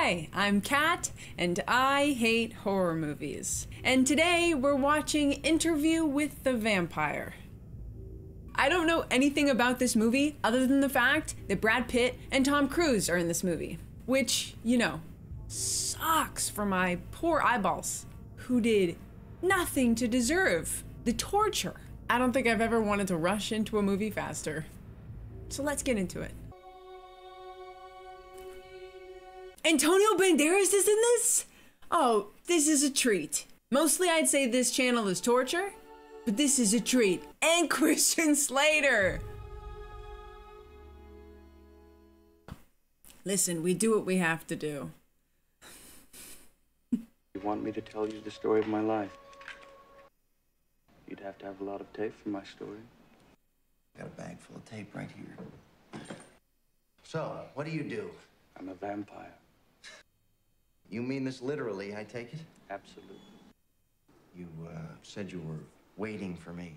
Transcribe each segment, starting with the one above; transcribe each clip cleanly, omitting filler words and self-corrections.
Hi, I'm Kat, and I hate horror movies. And today we're watching Interview with the Vampire. I don't know anything about this movie other than the fact that Brad Pitt and Tom Cruise are in this movie. Which, you know, sucks for my poor eyeballs, who did nothing to deserve the torture. I don't think I've ever wanted to rush into a movie faster. So let's get into it. Antonio Banderas is in this? Oh, this is a treat. Mostly I'd say this channel is torture, but this is a treat. And Christian Slater! Listen, we do what we have to do. You want me to tell you the story of my life? You'd have to have a lot of tape for my story. Got a bag full of tape right here. So, what do? I'm a vampire. You mean this literally, I take it? Absolutely. You said you were waiting for me.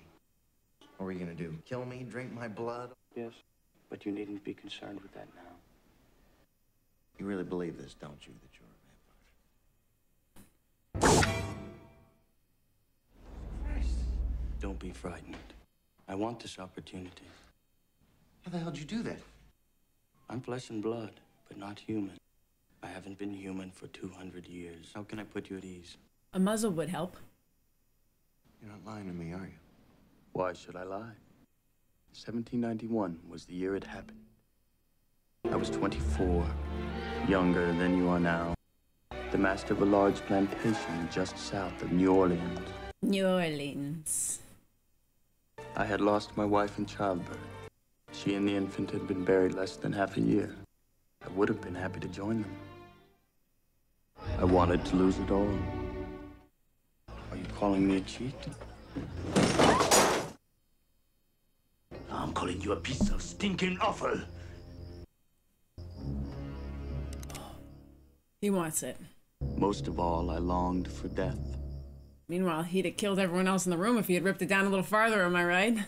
What were you gonna do? Kill me, drink my blood? Yes, but you needn't be concerned with that now. You really believe this, don't you, that you're a vampire? Don't be frightened. I want this opportunity. How the hell did you do that? I'm flesh and blood, but not human. I haven't been human for 200 years. How can I put you at ease? A muzzle would help. You're not lying to me, are you? Why should I lie? 1791 was the year it happened. I was 24, younger than you are now. The master of a large plantation just south of New Orleans. New Orleans. I had lost my wife in childbirth. She and the infant had been buried less than half a year. I would have been happy to join them. I wanted to lose it all. Are you calling me a cheat? I'm calling you a piece of stinking offal. He wants it. Most of all, I longed for death. Meanwhile, he'd have killed everyone else in the room if he had ripped it down a little farther, am I right?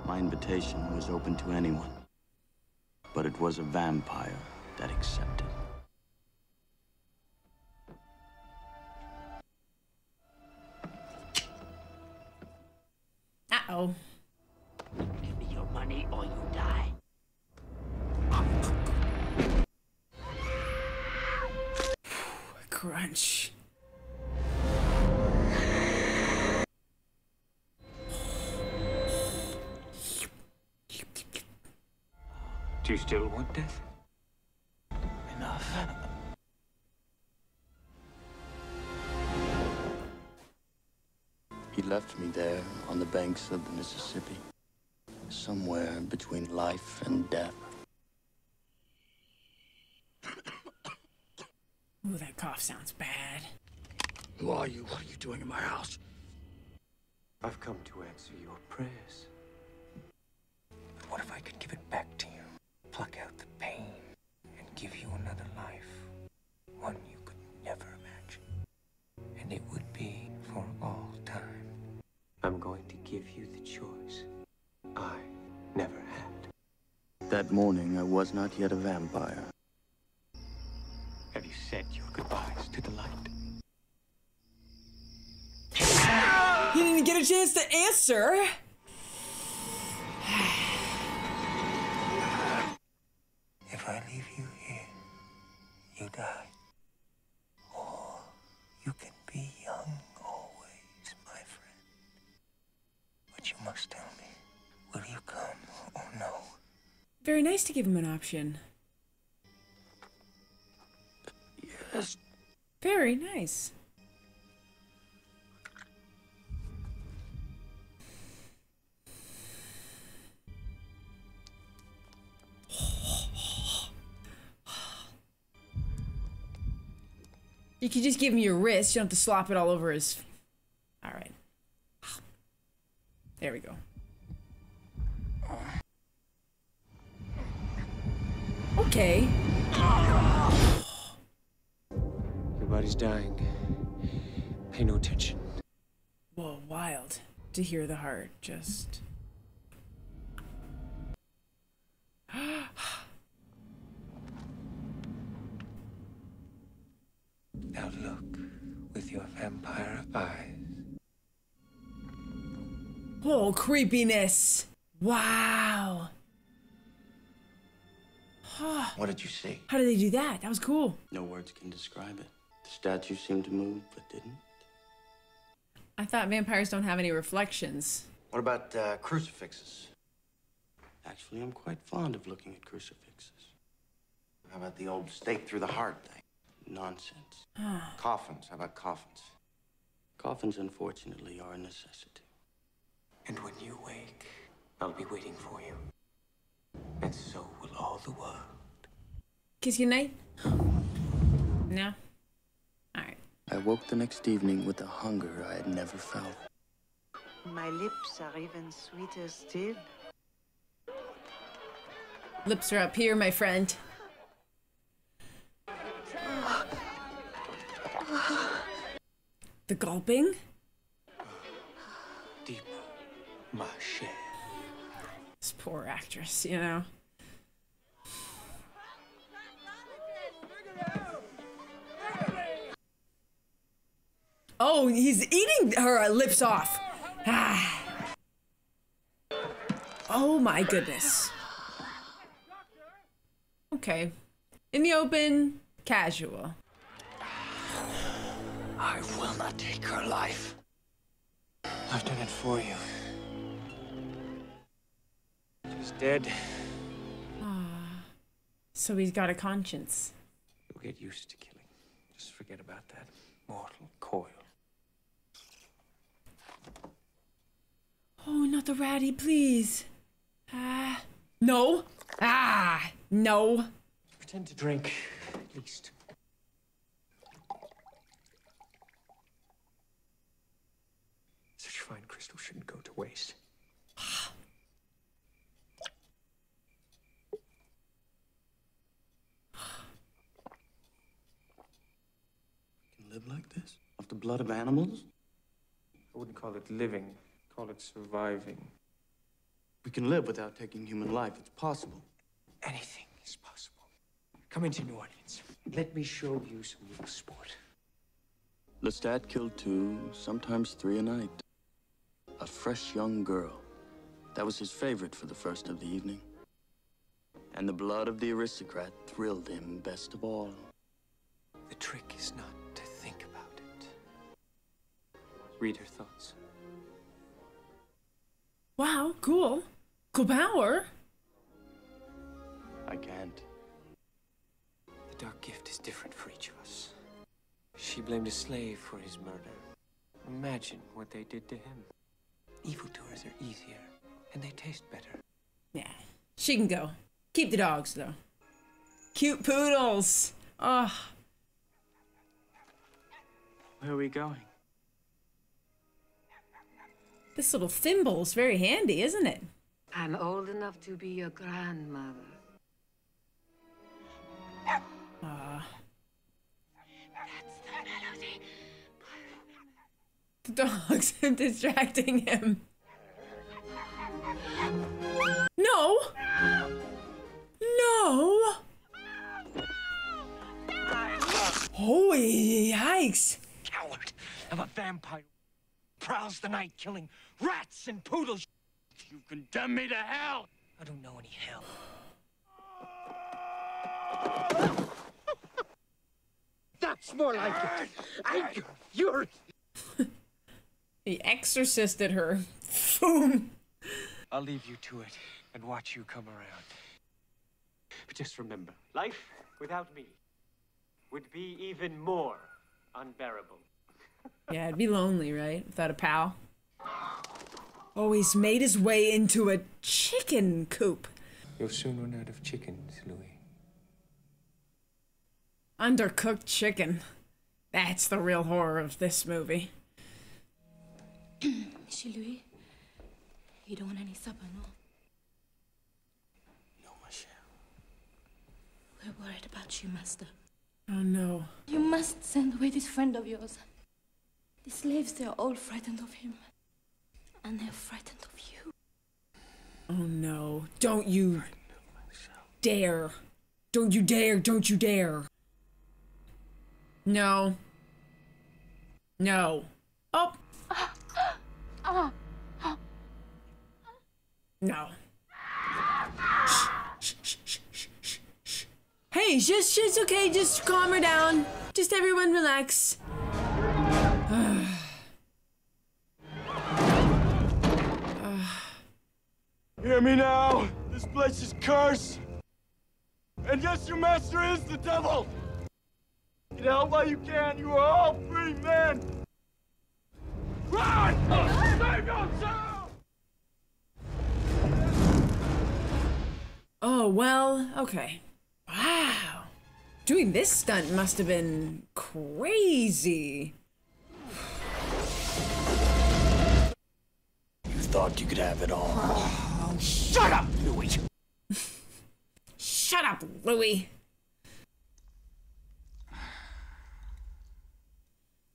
My invitation was open to anyone, but it was a vampire that accepted. Uh-oh. Give me your money or you die. Crunch. Do you still want death? Enough. He left me there on the banks of the Mississippi, somewhere between life and death. Ooh, that cough sounds bad. Who are you? What are you doing in my house? I've come to answer your prayers. But what if I could give it back to you? Pluck out the pain and give you another life. One you could never imagine. And it would be for all time. I'm going to give you the choice I never had. That morning, I was not yet a vampire. Have you said your goodbyes to the light? He didn't get a chance to answer. If I leave you here, you die. Or you can be young always, my friend. But you must tell me, will you come or no? Very nice to give him an option. Yes. Very nice. You could just give him your wrist. You don't have to slop it all over his... All right. There we go. Okay. Your body's dying. Pay no attention. Whoa, wild to hear the heart just... Oh, creepiness. Wow. What did you see? How did they do that? That was cool. No words can describe it. The statue seemed to move, but didn't. I thought vampires don't have any reflections. What about crucifixes? Actually, I'm quite fond of looking at crucifixes. How about the old stake through the heart thing? Nonsense. Coffins. How about coffins? Coffins, unfortunately, are a necessity. And when you wake, I'll be waiting for you. And so will all the world. Kiss goodnight? No? Alright. I woke the next evening with a hunger I had never felt. My lips are even sweeter still. Lips are up here, my friend. The gulping? Deeper, ma chère. This poor actress, you know. Oh, he's eating her lips off. Ah. Oh my goodness. Okay. In the open, casual. I will not take her life. I've done it for you. She's dead. So he's got a conscience. You'll get used to killing. Just forget about that mortal coil. Oh, not the ratty, please. No. No. Pretend to drink, at least. Such fine crystal shouldn't go to waste. Can live like this? Off the blood of animals? I wouldn't call it living. Call it surviving. We can live without taking human life. It's possible. Anything is possible. Come into New Orleans. Let me show you some real sport. Lestat killed 2, sometimes 3 a night. A fresh young girl. That was his favorite for the first of the evening. And the blood of the aristocrat thrilled him best of all. The trick is not to think about it. Read her thoughts. Wow, cool. Cool power. I can't. The dark gift is different for each of us. She blamed a slave for his murder. Imagine what they did to him. Evildoers are easier, and they taste better. Yeah, she can go. Keep the dogs, though. Cute poodles. Oh. Where are we going? This little thimble's very handy, isn't it? I'm old enough to be your grandmother. The dog's distracting him. No! No! Holy yikes! Coward of a vampire prowls the night killing rats and poodles. You condemn me to hell! I don't know any hell. That's more like it. Anger, fury. He exorcisted her. Boom! I'll leave you to it and watch you come around. But just remember, life without me would be even more unbearable. Yeah, it'd be lonely, right? Without a pal. Oh, he's made his way into a chicken coop. You'll soon run out of chickens, Louis. Undercooked chicken. That's the real horror of this movie. Monsieur Louis, you don't want any supper, no? No, Michelle. We're worried about you, master. Oh no. You must send away this friend of yours. The slaves, they're all frightened of him. And they're frightened of you. Oh no. Don't you dare. Don't you dare. Don't you dare. No. No. Oh. No. Shh. Hey, just okay. Just calm her down. Just everyone relax. Hear me now. This place is cursed. And yes, your master is the devil. Get out while you can. You are all free men. Run! Save yourself! Oh, well, okay. Wow. Doing this stunt must have been crazy. You thought you could have it all. Oh, shut up, Louis! Shut up, Louis.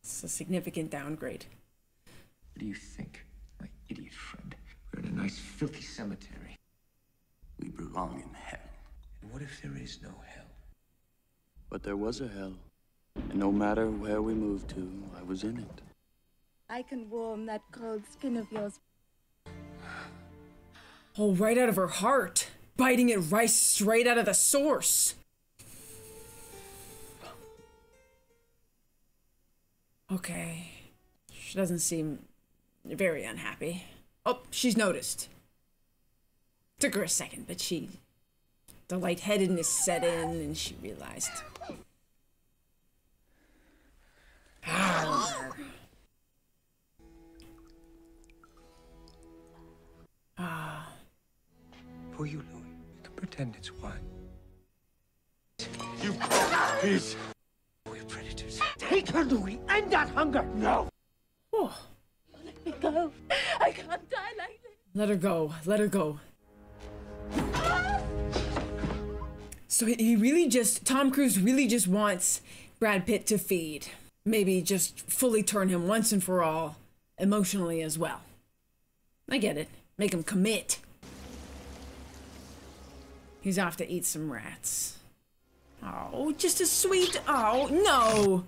It's a significant downgrade. What do you think, my idiot friend? We're in a nice, filthy cemetery. We belong in hell. And what if there is no hell? But there was a hell. And no matter where we moved to, I was in it. I can warm that cold skin of yours. Oh, right out of her heart. Biting it right straight out of the source. Okay. She doesn't seem very unhappy. Oh, she's noticed. Took her a second, but the lightheadedness set in and she realized. For you, Louis, you can pretend it's wine. You piece! We're predators. Take her, Louis, end that hunger! No! Oh. Let me go. I can't die like this. Let her go. Let her go. So he really just, Tom Cruise really just wants Brad Pitt to feed. Maybe just fully turn him once and for all, emotionally as well. I get it. Make him commit. He's off to eat some rats. Oh, just a sweet, oh, no.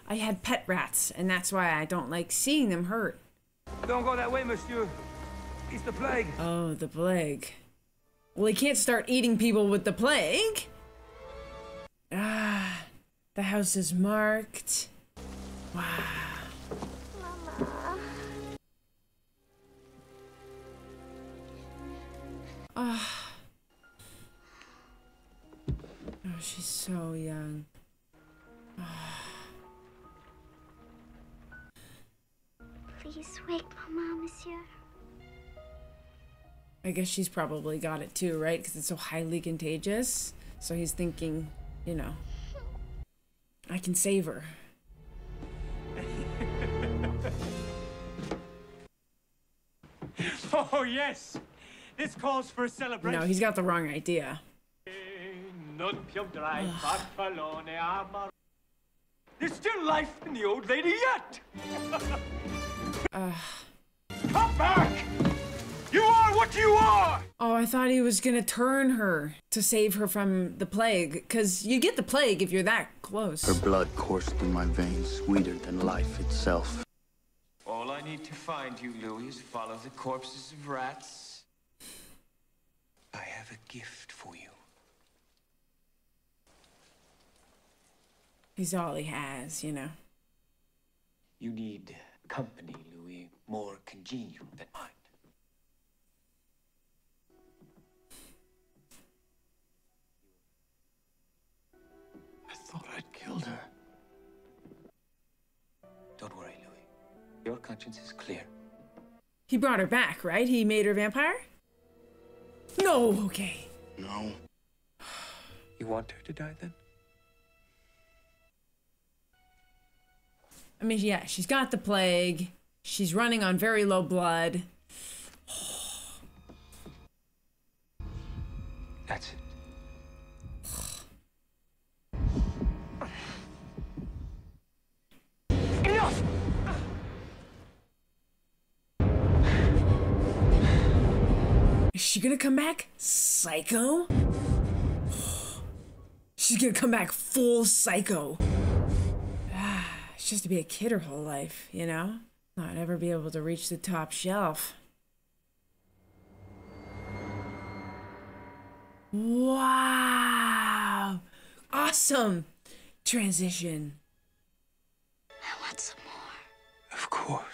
I had pet rats, and that's why I don't like seeing them hurt. Don't go that way, monsieur. It's the plague. Oh, the plague. Well, he can't start eating people with the plague. Ah, the house is marked. Wow. Ah. Oh, she's so young. Please wake Mama, monsieur. I guess she's probably got it too, right? Because it's so highly contagious. So he's thinking, you know, I can save her. Oh, yes! This calls for a celebration. No, he's got the wrong idea. There's still life in the old lady yet! Come back! You are what you are! Oh, I thought he was gonna turn her to save her from the plague. Because you get the plague if you're that close. Her blood coursed through my veins, sweeter than life itself. All I need to find you, Louis, is follow the corpses of rats. I have a gift for you. He's all he has, you know. You need company, Louis, more congenial than mine. I thought I'd killed her. Don't worry, Louis. Your conscience is clear. He brought her back, right? He made her a vampire? No, okay. No. You want her to die, then? I mean, yeah, she's got the plague. She's running on very low blood. That's it. Enough! Is she gonna come back psycho? She's gonna come back full psycho. She has to be a kid her whole life, you know? Not ever be able to reach the top shelf. Wow. Awesome transition. I want some more. Of course.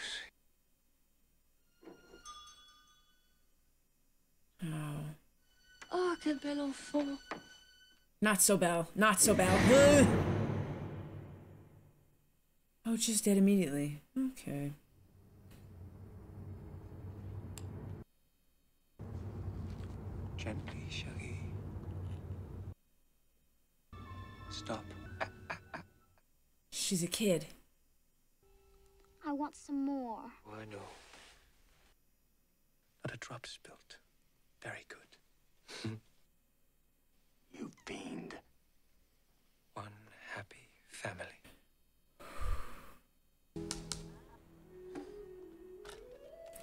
Oh. Oh, quel bel enfant. Not so Belle. Not so Belle. Oh, just dead immediately. Okay. Gently, Shaggy. Stop. She's a kid. I want some more. Oh, I know. Not a drop spilt. Very good. You fiend. One happy family.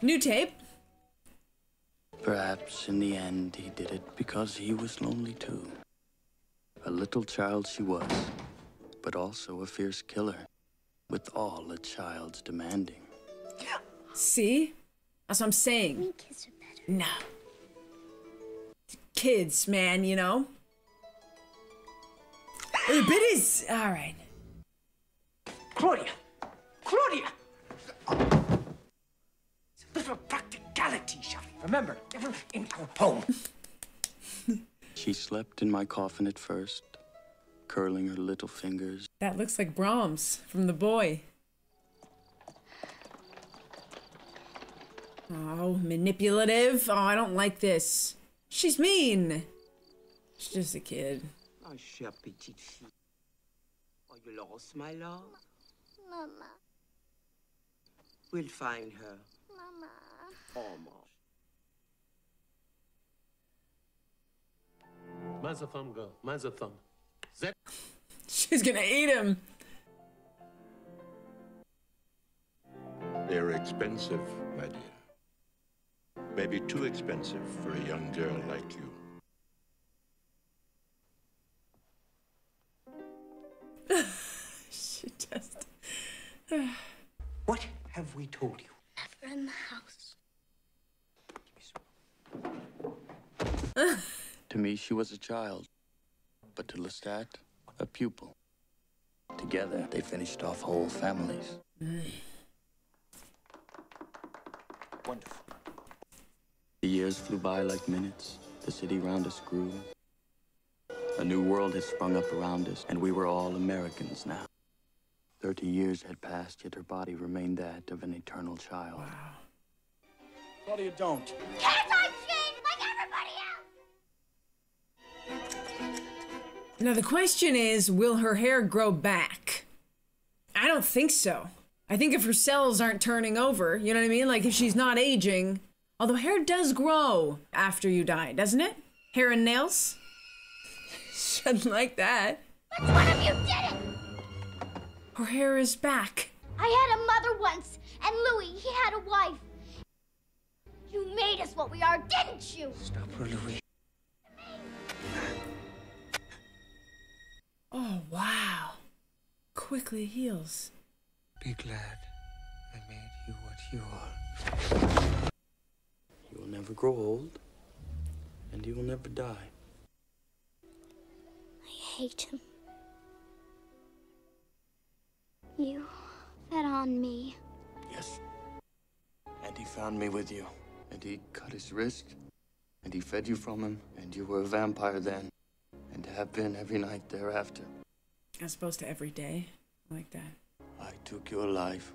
New tape. Perhaps in the end he did it because he was lonely too. A little child she was, but also a fierce killer, with all a child's demanding. See? That's what I'm saying. Me kids are better. No. Kids, man, you know? The bit is... Alright. Claudia! Claudia! It's a little practicality, Shaggy. Remember, never in our home. She slept in my coffin at first, curling her little fingers. That looks like Brahms from The Boy. Oh, manipulative. Oh, I don't like this. She's mean. She's just a kid. Oh, chère petite fille. Oh, you lost, my love? Mama. We'll find her. Mama. Almost. Mine's a thumb, girl. Mine's a thumb. She's gonna eat him. They're expensive, my dear. Maybe too expensive for a young girl like you. She just... What have we told you? Never in the house. To me, she was a child, but to Lestat, a pupil. Together, they finished off whole families. Wonderful. The years flew by like minutes. The city round us grew. A new world had sprung up around us, and we were all Americans now. 30 years had passed, yet her body remained that of an eternal child. Wow. Claudia, don't. Can't I change like everybody else? Now the question is, will her hair grow back? I don't think so. I think if her cells aren't turning over, you know what I mean? Like if she's not aging. Although hair does grow after you die, doesn't it? Hair and nails? Shouldn't like that. Which one of you did it? Her hair is back. I had a mother once, and Louis, he had a wife. You made us what we are, didn't you? Stop her, Louis. Oh, wow. Quickly heals. Be glad I made you what you are. You will never grow old, and you will never die. I hate him. You fed on me. Yes. And he found me with you. And he cut his wrist. And he fed you from him. And you were a vampire then. And have been every night thereafter. As opposed to every day. Like that. I took your life.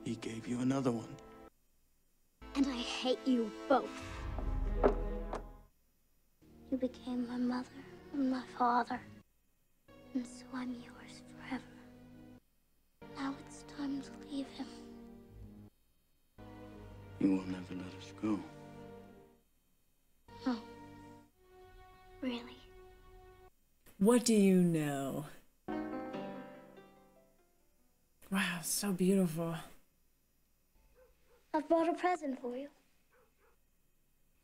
He gave you another one. And I hate you both. You became my mother and my father. And so I'm yours forever. Now it's time to leave him. You will never let us go. No. Really. What do you know? Wow, so beautiful. I've brought a present for you.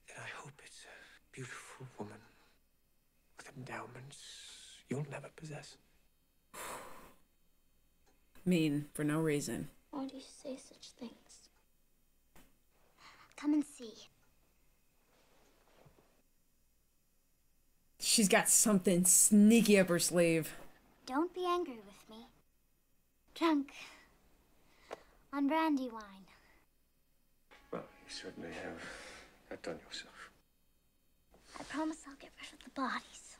Then I hope it's a beautiful woman with endowments you'll never possess. Mean for no reason. Why do you say such things? Come and see. she's got something sneaky up her sleeve. Don't be angry with me. Drunk on brandy wine. Well, you certainly have outdone yourself. I promise I'll get rid of the bodies.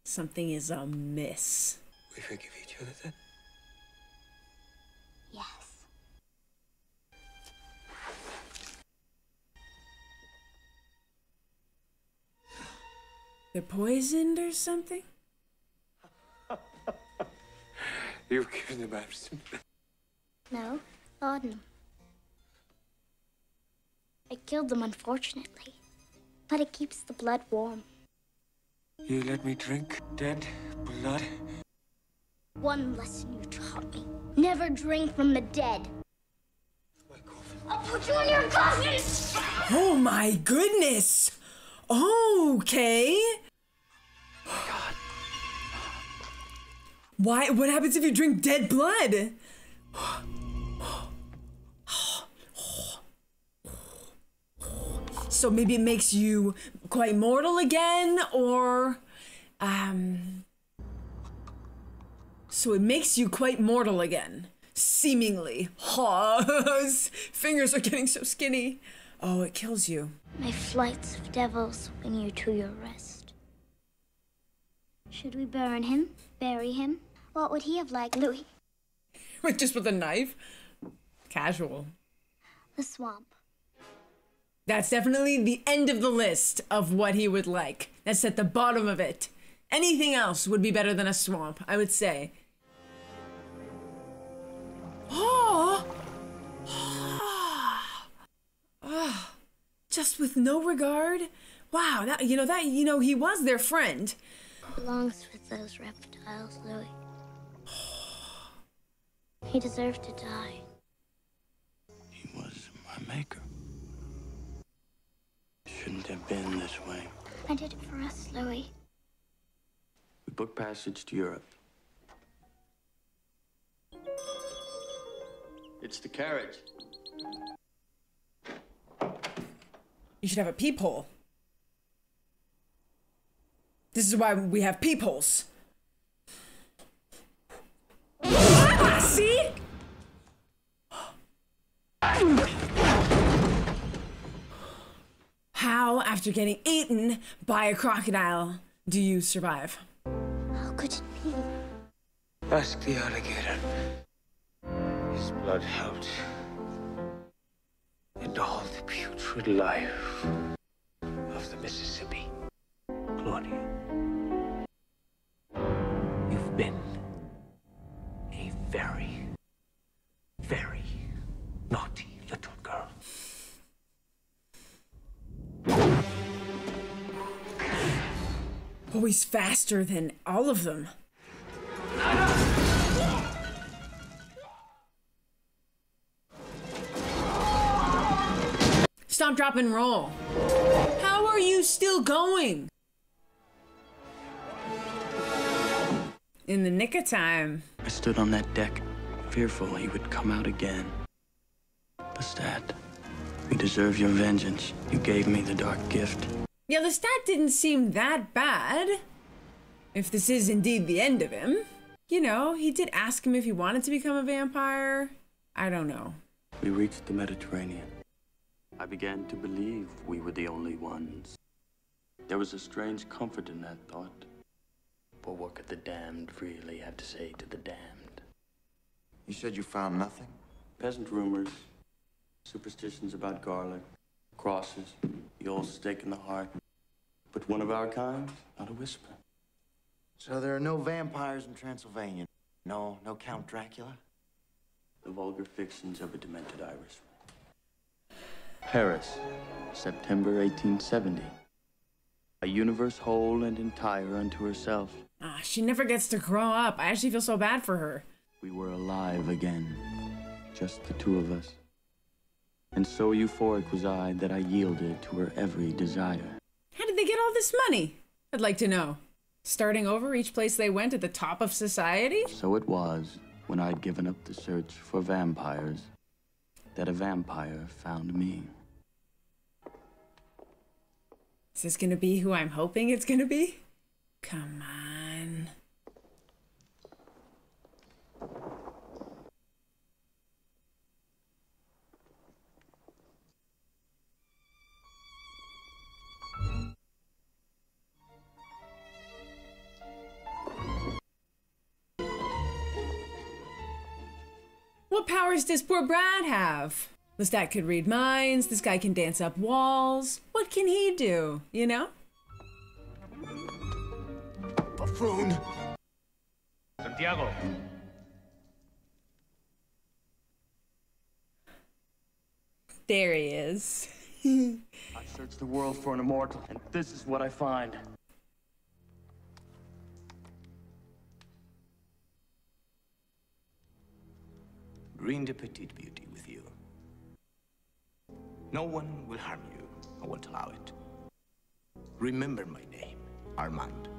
Something is amiss. We forgive each other then? Yes. They're poisoned or something? You've given them absinthe. No, laudanum. I killed them, unfortunately. But it keeps the blood warm. You let me drink dead blood? One lesson you taught me. Never drink from the dead. My coffin. I'll put you in your coffin! Oh my goodness! Okay. God. Why? What happens if you drink dead blood? So maybe it makes you quite mortal again, or so it makes you quite mortal again, seemingly. His fingers are getting so skinny. Oh, it kills you. My flights of devils bring you to your rest. Should we burn him? Bury him? What would he have liked, Louis? Just with a knife? Casual. The swamp. That's definitely the end of the list of what he would like. That's at the bottom of it. Anything else would be better than a swamp, I would say. Oh! Just with no regard? Wow, he was their friend. Belongs with those reptiles, Louis. He deserved to die. He was my maker. Shouldn't have been this way. I did it for us, Louis. We booked passage to Europe. It's the carriage. You should have a peephole. This is why we have peepholes. See? How, after getting eaten by a crocodile, do you survive? How could it be? Ask the alligator. His blood helped. And all the putrid life of the Mississippi. Claudia, you've been a very, very naughty little girl. Oh, he's faster than all of them. Stop, drop, and roll. How are you still going? In the nick of time. I stood on that deck, fearful he would come out again. Lestat, we deserve your vengeance. You gave me the dark gift. Yeah, Lestat didn't seem that bad. If this is indeed the end of him. You know, he did ask him if he wanted to become a vampire. I don't know. We reached the Mediterranean. I began to believe we were the only ones. There was a strange comfort in that thought. But what could the damned really have to say to the damned? You said you found nothing? Peasant rumors, superstitions about garlic, crosses, the old stake in the heart. But one of our kind, not a whisper. So there are no vampires in Transylvania? No Count Dracula? The vulgar fictions of a demented Irishman. Paris, September 1870. A universe whole and entire unto herself. Ah, she never gets to grow up. I actually feel so bad for her. We were alive again, just the two of us. And so euphoric was I that I yielded to her every desire. How did they get all this money? I'd like to know. Starting over each place they went at the top of society? So it was, when I'd given up the search for vampires, that a vampire found me. this gonna be who I'm hoping it's gonna be? Come on. What powers does poor Brad have? Lestat could read minds, this guy can dance up walls. What can he do, you know? Buffoon! Santiago. There he is. I searched the world for an immortal, and this is what I find. Bring the petite beauty with you. No one will harm you. I won't allow it. Remember my name, Armand.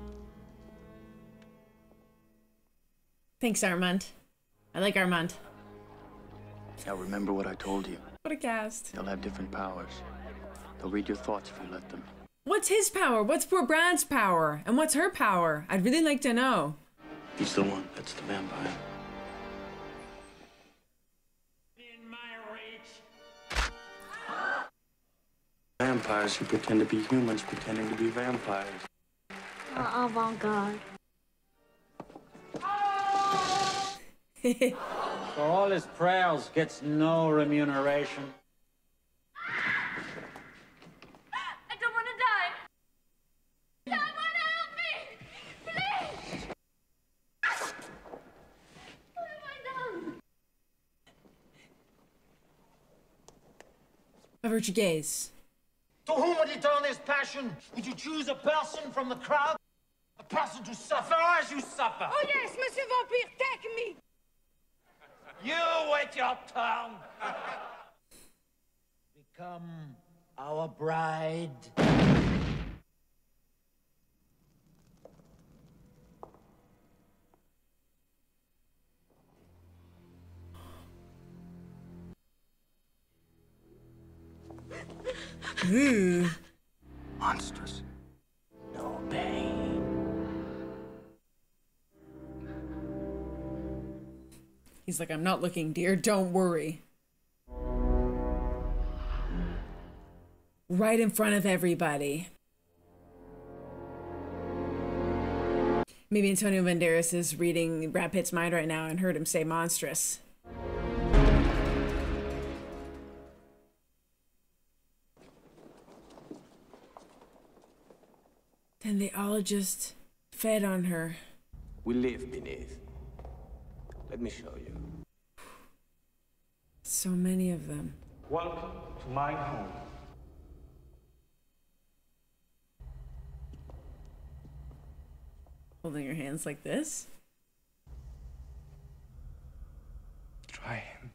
Thanks, Armand. I like Armand. Now remember what I told you. What a cast. They'll have different powers. They'll read your thoughts if you let them. What's his power? What's poor Brad's power? And what's her power? I'd really like to know. He's the one. That's the vampire. Vampires who pretend to be humans pretending to be vampires. Avant-garde. For all his prayers, gets no remuneration. I don't want to die. Someone help me! Please! What have I done? Avert your gaze. To whom would you turn this passion? Would you choose a person from the crowd? A person to suffer as you suffer? Oh yes, Monsieur Vampire, take me! You wait your turn. Become our bride. Ooh. Monstrous. No pain. He's like, I'm not looking, dear. Don't worry. Right in front of everybody. Maybe Antonio Banderas is reading Brad Pitt's mind right now and heard him say monstrous. Then they all just fed on her. We live beneath. Let me show you. So many of them. Welcome to my home. Holding her hands like this. Try him.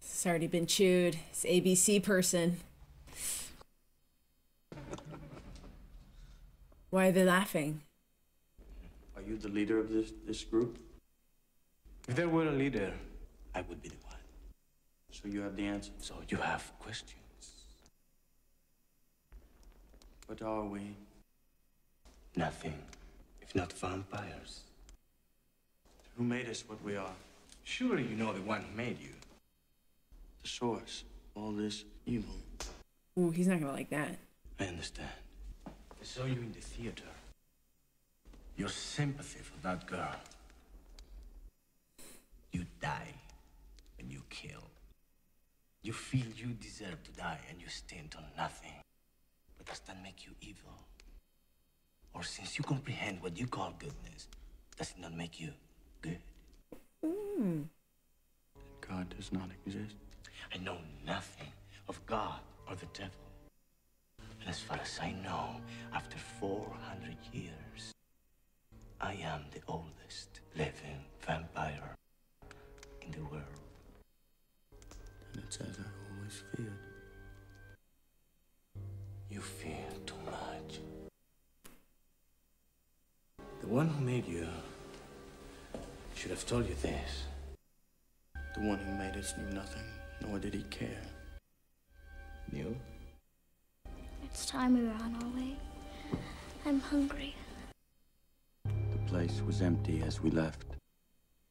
It's already been chewed. It's ABC person. Why are they laughing? Are you the leader of this group? If there were a leader, I would be the one. So you have the answer. So you have questions. What are we? Nothing, if not vampires. Who made us what we are? Surely you know the one who made you. The source. All this evil. Ooh, he's not gonna like that. I understand. I saw you in the theater. Your sympathy for that girl. You die when you kill. You feel you deserve to die and you stint on nothing. But does that make you evil? Or since you comprehend what you call goodness, does it not make you good? God does not exist. I know nothing of God or the devil. And as far as I know, after 400 years, I am the oldest living vampire in the world. And it's as I always feared. You fear too much. The one who made you should have told you this. The one who made us knew nothing, nor did he care. Knew? It's time we were on our way. I'm hungry. The place was empty as we left,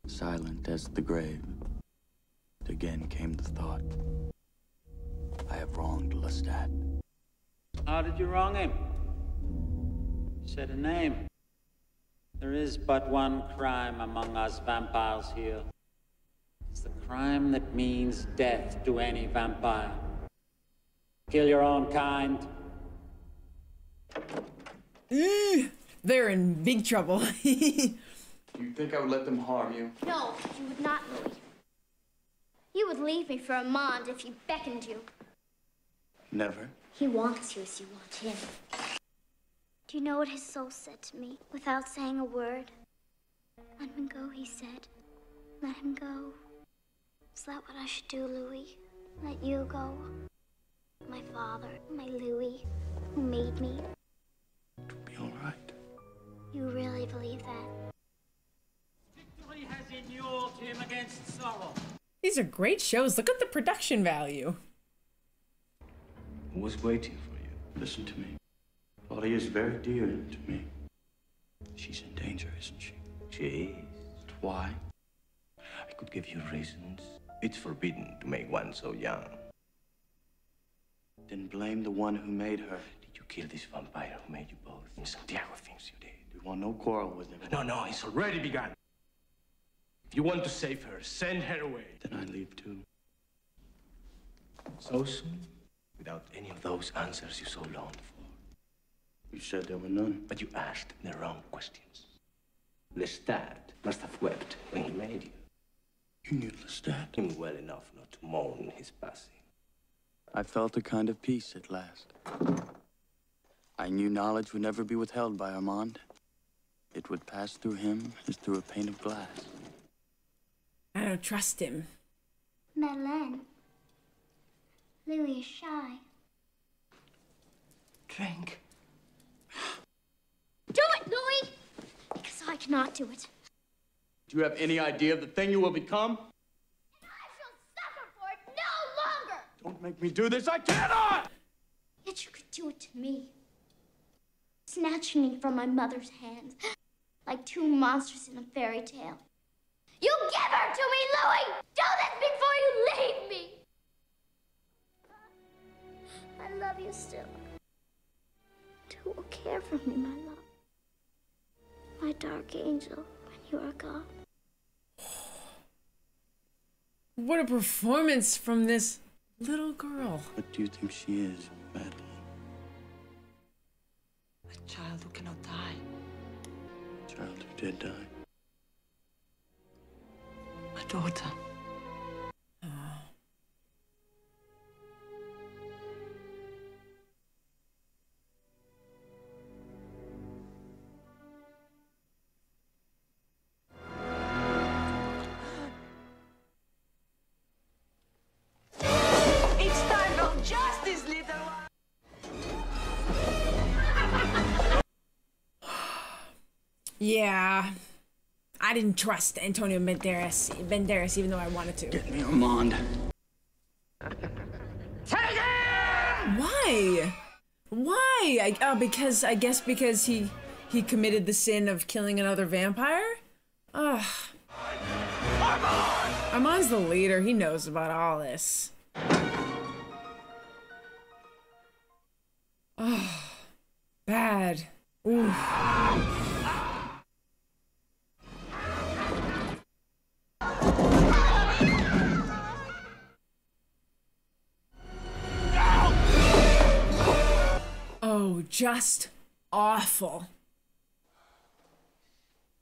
silent as the grave. Again came the thought, I have wronged Lestat. How did you wrong him? You said a name. There is but one crime among us vampires here. It's the crime that means death to any vampire. Kill your own kind. They're in big trouble. You think I would let them harm you? No, you would not, Louis. You would leave me for Armand if he beckoned you. Never. He wants you as you want him. Do you know what his soul said to me without saying a word? Let him go, he said. Let him go. Is that what I should do, Louis? Let you go? My father, my Louis, who made me. It'll be all right. You really believe that? Victory has inured him against sorrow. These are great shows. Look at the production value. Who was waiting for you? Listen to me. Claudia is very dear to me. She's in danger, isn't she? She is. Why? I could give you reasons. It's forbidden to make one so young. Then blame the one who made her. Did you kill this vampire who made you both? And Santiago thinks you did. We want no quarrel with him. No, it's already begun. If you want to save her, send her away. Then I leave too. So soon? Without any of those answers you so longed for. You said there were none. But you asked the wrong questions. Lestat must have wept when he made you. You knew Lestat? Him well enough not to mourn his passing. I felt a kind of peace at last. I knew knowledge would never be withheld by Armand. It would pass through him as through a pane of glass. I don't trust him. Madeleine. Louis is shy. Drink. Do it, Louis! Because I cannot do it. Do you have any idea of the thing you will become? And I shall suffer for it no longer! Don't make me do this, I cannot! Yet you could do it to me. Snatching me from my mother's hands, like two monsters in a fairy tale. You give her to me, Louis! Do this before you leave me! I love you still. Who will care for me, my love? My dark angel, when you are gone. What a performance from this little girl. What do you think she is, Madeline? A child who cannot die. A child who did die. My daughter. Yeah, I didn't trust Antonio Banderas even though I wanted to. Get me Armand. Why? Why? Because I guess because he committed the sin of killing another vampire? Ugh. Armand's the leader. He knows about all this. Oh, bad. Oof. Oh, just awful.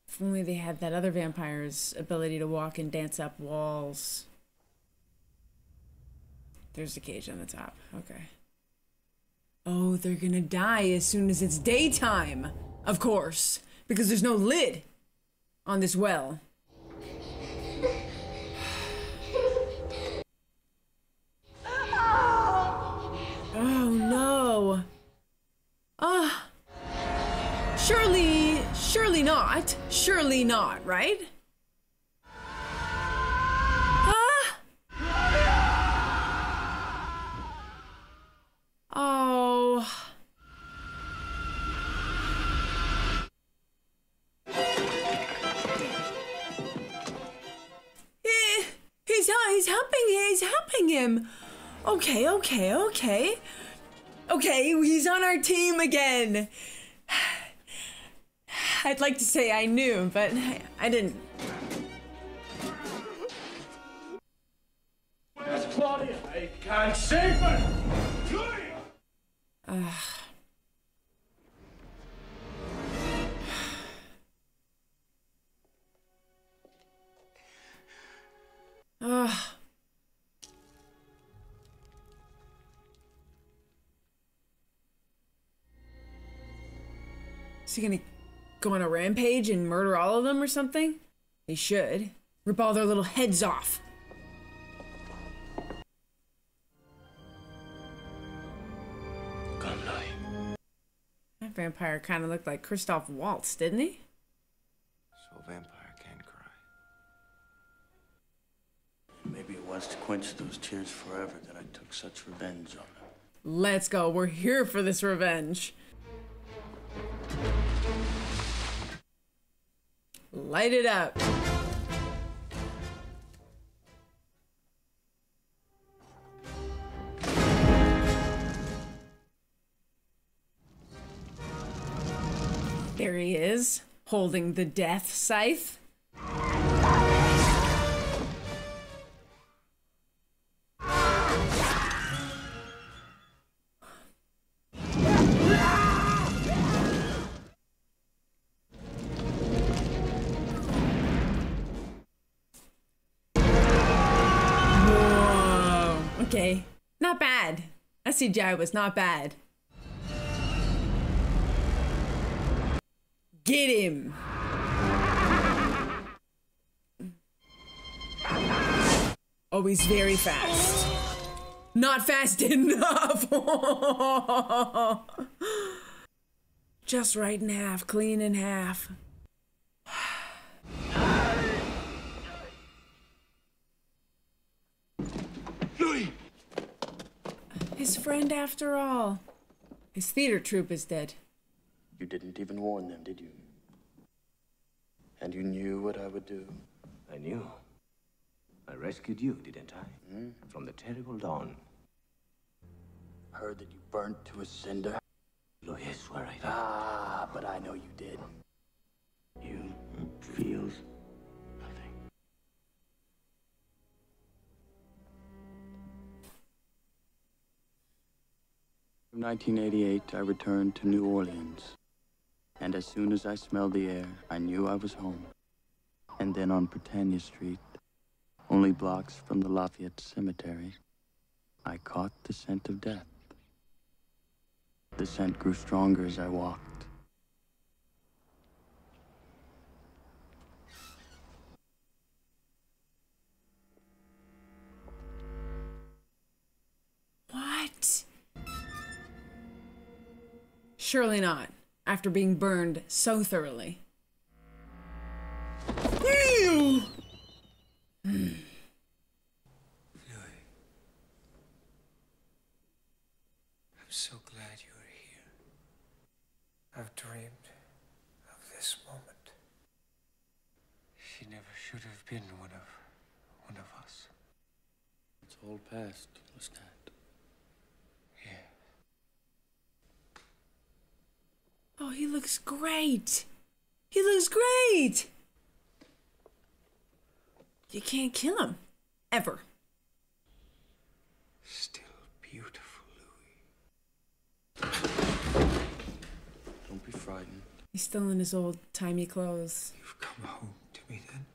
If only they had that other vampire's ability to walk and dance up walls. There's the cage on the top. Okay. Oh, they're gonna die as soon as it's daytime. Of course. Because there's no lid on this well. Oh, no. Surely not. Surely not, right? he's helping him. Okay. Okay, he's on our team again. I'd like to say I knew, but I didn't. Where's Claudia? I can't save her! Is he gonna go on a rampage and murder all of them or something? He should. Rip all their little heads off. That vampire kind of looked like Christoph Waltz, didn't he? So a vampire can't cry. Maybe it was to quench those tears forever that I took such revenge on them. Let's go. We're here for this revenge. Light it up. There he is, holding the death scythe. Whoa. Okay, not bad. That CGI was not bad. Get him! Oh, he's very fast. Not fast enough! Just right in half, clean in half. Louis! His friend after all. His theater troupe is dead. You didn't even warn them, did you? And you knew what I would do? I knew. I rescued you, didn't I? From the terrible dawn. Heard that you burnt to a cinder? Louis, I swear I did. Ah, but I know you did. You feels nothing. In 1988, I returned to New Orleans. And as soon as I smelled the air, I knew I was home. And then on Britannia Street, only blocks from the Lafayette Cemetery, I caught the scent of death. The scent grew stronger as I walked. What? Surely not, after being burned so thoroughly. Louis. I'm so glad you are here. I've dreamed of this moment. She never should have been one of us. It's all past, Lestat. Yeah. Oh, he looks great. He looks great. You can't kill him. Ever. Still beautiful, Don't be frightened. He's still in his old-timey clothes. You've come home to me then?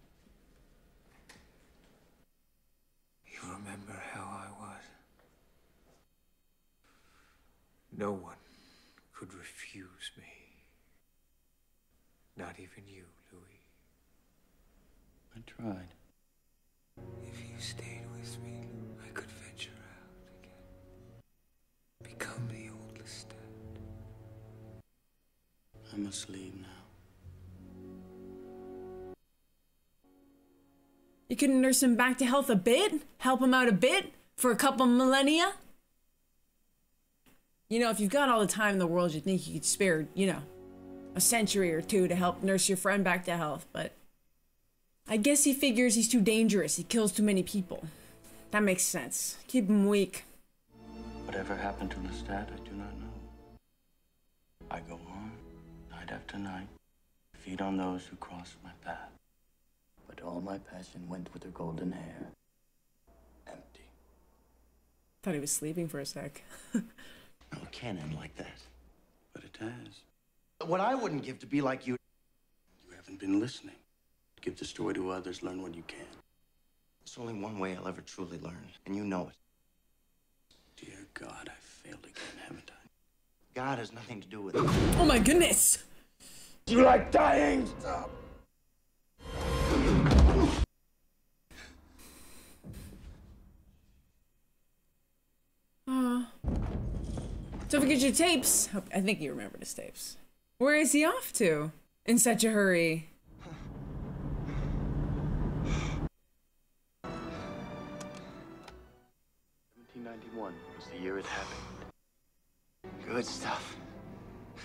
You remember how I was? No one could refuse me. Not even you, Louis. I tried. If you stayed with me, I could venture out again. Become the old Lestat. I must leave now. You couldn't nurse him back to health a bit? Help him out a bit? For a couple millennia? You know, if you've got all the time in the world, you'd think you could spare, you know, a century or two to help nurse your friend back to health, but I guess he figures he's too dangerous. He kills too many people. That makes sense. Keep him weak. Whatever happened to Lestat, I do not know. I go on, night after night, feed on those who cross my path. But all my passion went with her golden hair. Empty. Thought he was sleeping for a sec. No, it can't end like that. But it has. What I wouldn't give to be like you. You haven't been listening. Give the story to others, learn what you can. There's only one way I'll ever truly learn, and you know it. Dear God, I failed again, haven't I? God has nothing to do with it. Oh my goodness! You like dying? Stop. Don't forget your tapes. I think you remembered his tapes. Where is he off to? In such a hurry. 1991 was the year it happened. Good stuff.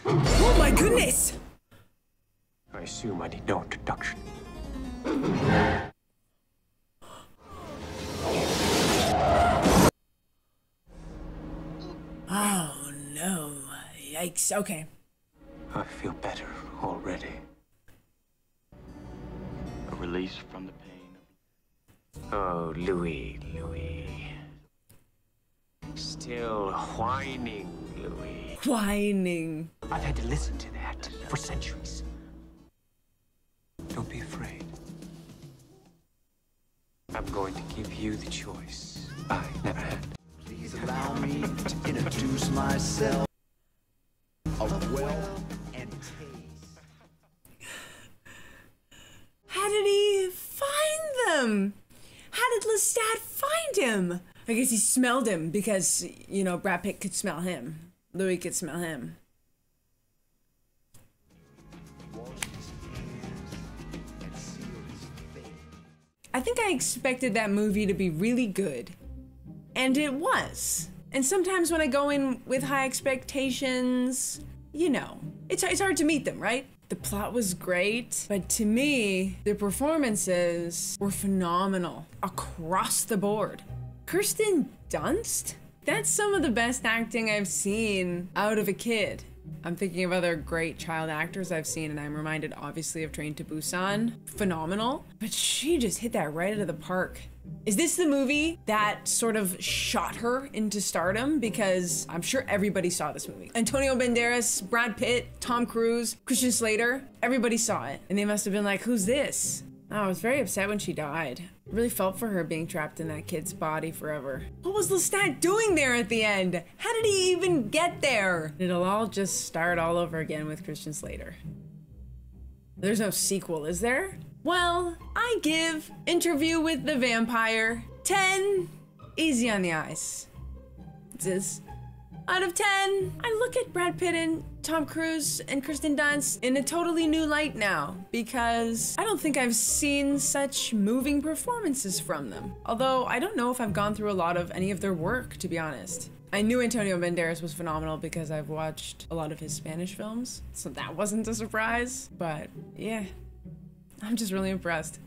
Oh my goodness! I assume I need no introduction. Oh no. Yikes. Okay. I feel better already. A release from the pain of... Oh, Louis. Still whining, Louis. Whining. I've had to listen to that for centuries. Don't be afraid. I'm going to give you the choice I never had. Please allow me to introduce myself. Of wealth and taste. How did he find them? How did Lestat find him? I guess he smelled him because, you know, Brad Pitt could smell him. Louis could smell him. I think I expected that movie to be really good. And it was. And sometimes when I go in with high expectations, you know, it's hard to meet them, right? The plot was great, but to me, the performances were phenomenal across the board. Kirsten Dunst? That's some of the best acting I've seen out of a kid. I'm thinking of other great child actors I've seen, and I'm reminded obviously of Train to Busan. Phenomenal. But she just hit that right out of the park. Is this the movie that sort of shot her into stardom? Because I'm sure everybody saw this movie. Antonio Banderas, Brad Pitt, Tom Cruise, Christian Slater, everybody saw it. And they must have been like, who's this? Oh, I was very upset when she died. I really felt for her being trapped in that kid's body forever. What was Lestat doing there at the end? How did he even get there? It'll all just start all over again with Christian Slater. There's no sequel, is there? Well, I give Interview with the Vampire 10 easy on the eyes. This out of 10, I look at Brad Pitt and Tom Cruise and Kirsten Dunst in a totally new light now, because I don't think I've seen such moving performances from them. Although I don't know if I've gone through a lot of any of their work, to be honest. I knew Antonio Banderas was phenomenal because I've watched a lot of his Spanish films, so that wasn't a surprise. But yeah, I'm just really impressed.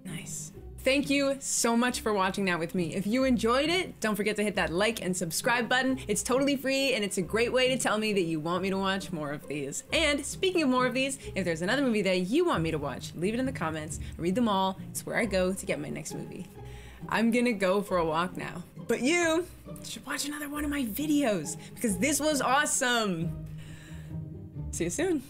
Nice. Thank you so much for watching that with me. If you enjoyed it, don't forget to hit that like and subscribe button. It's totally free and it's a great way to tell me that you want me to watch more of these. And speaking of more of these, if there's another movie that you want me to watch, leave it in the comments. I read them all. It's where I go to get my next movie. I'm gonna go for a walk now. But you should watch another one of my videos because this was awesome. See you soon.